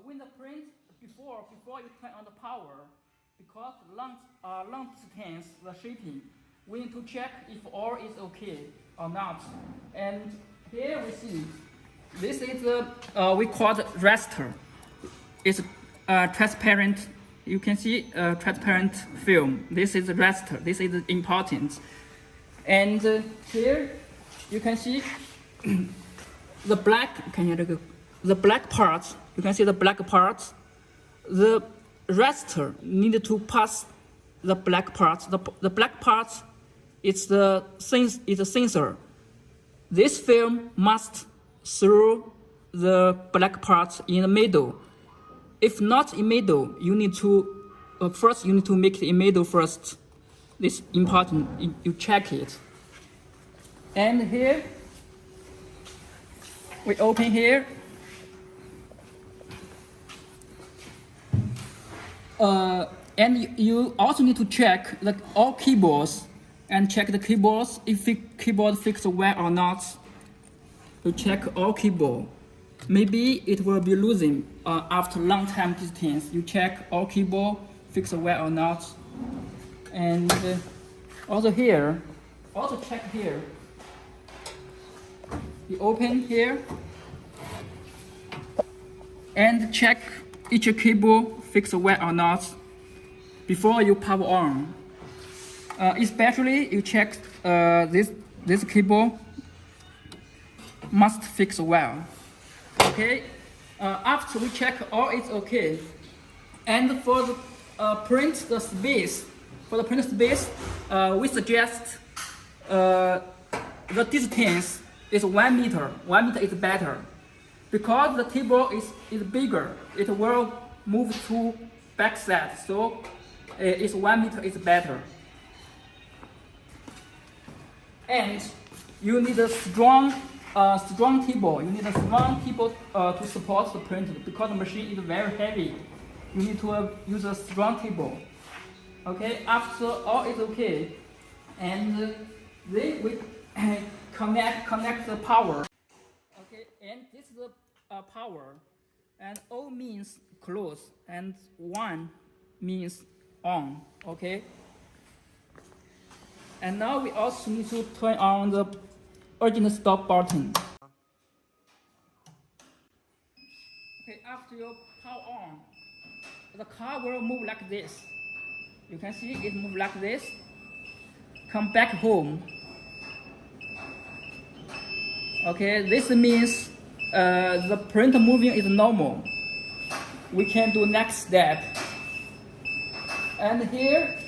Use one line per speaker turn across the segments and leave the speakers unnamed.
when the print before you turn on the power, because long distance the shaping, we need to check if all is okay or not. And here we see this is we call it raster. It's transparent. You can see transparent film. This is raster. This is important. And here you can see the black. Can you the black parts? You can see the black parts. The raster need to pass the black parts. The black parts, it's a sensor. This film must through the black parts in the middle. If not in middle, you need to first you need to make it in middle first. This is important. You check it. And here we open here. And you also need to check all keyboards and check the keyboards if the keyboard fixed well or not. You check all keyboard. Maybe it will be losing after long time distance. You check all keyboard fixed well or not. And also here, also check here. You open here and check each keyboard fixed well or not before you power on. Especially you check this keyboard must fix well. Okay. After we check all is okay, and for the print space, we suggest the distance is 1 meter. 1 meter is better because the table is bigger. It will move to back side, so it's 1 meter is better. And you need a strong table. You need a strong table to support the printer because the machine is very heavy. You need to use a strong table. Okay, after all is okay, and then we connect the power. Okay, and this is the power, and O means close, and 1 means on. Okay. And now we also need to turn on the urgent stop button. Okay, after you power on, the car will move like this. You can see it move like this. Come back home. Okay, this means the printer moving is normal. We can do next step. And here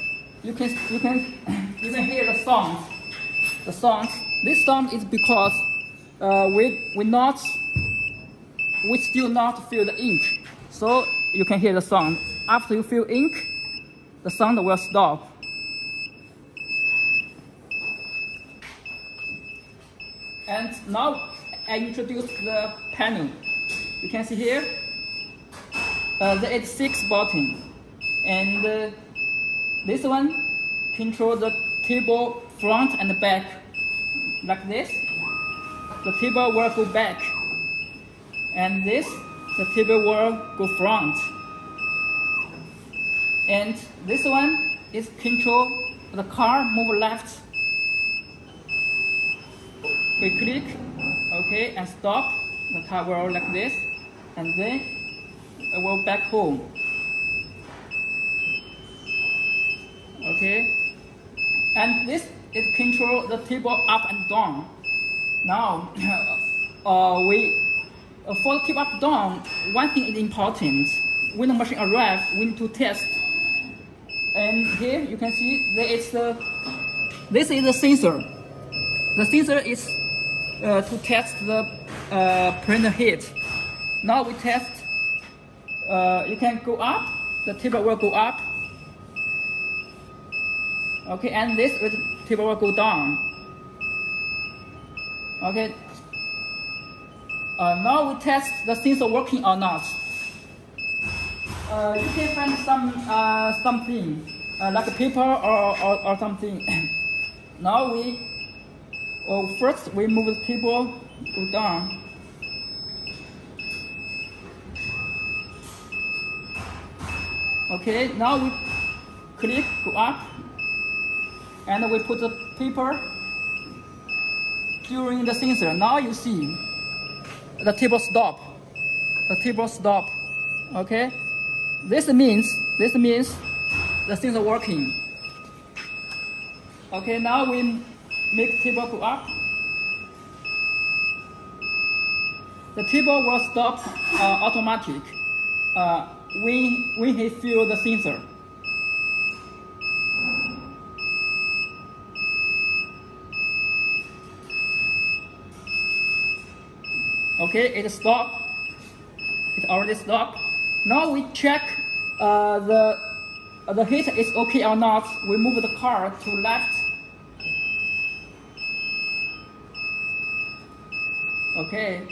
you can hear the sound. The sound. This sound is because we still not fill the ink. So you can hear the sound. After you fill ink, the sound will stop. And now I introduce the panel. You can see here there is 6 buttons, and this one control the table front and back like this. The table will go back, and the table will go front. And this one is control the car move left. We click, okay, and stop. The car will like this, and then it will back home. Okay, and this is control the table up and down. Now, for the table up down, one thing is important. When the machine arrives, we need to test. And here you can see there is this is the sensor. The sensor is to test the printer heat. Now we test. You can go up. The table will go up. Okay, and this table will go down. Okay. Now we test the sensor working or not. You can find something like a paper or something. Now first we move the table, go down. Okay, now we click, go up, and we put the paper during the sensor. Now you see the table stop. The table stop. Okay, this means the sensor working. Okay, now we make table go up. The table will stop automatic when he feel the sensor. Okay, it stopped. It already stopped. Now we check the heat is okay or not. We move the car to left. Okay.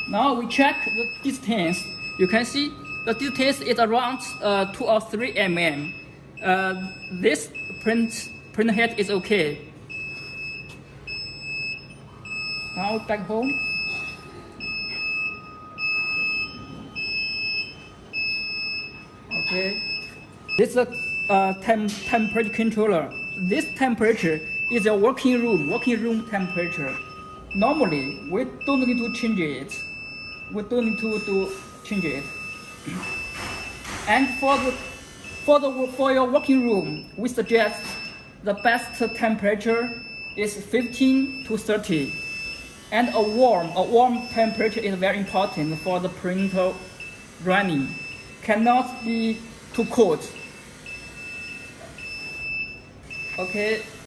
Now we check the distance. You can see the distance is around 2 or 3 mm. This print head is okay. Now back home. Okay. This is a temperature controller. This temperature is a working room temperature. Normally, we don't need to change it. And for your working room, we suggest the best temperature is 15 to 30. And a warm temperature is very important for the printer running. Cannot be too cold. Okay,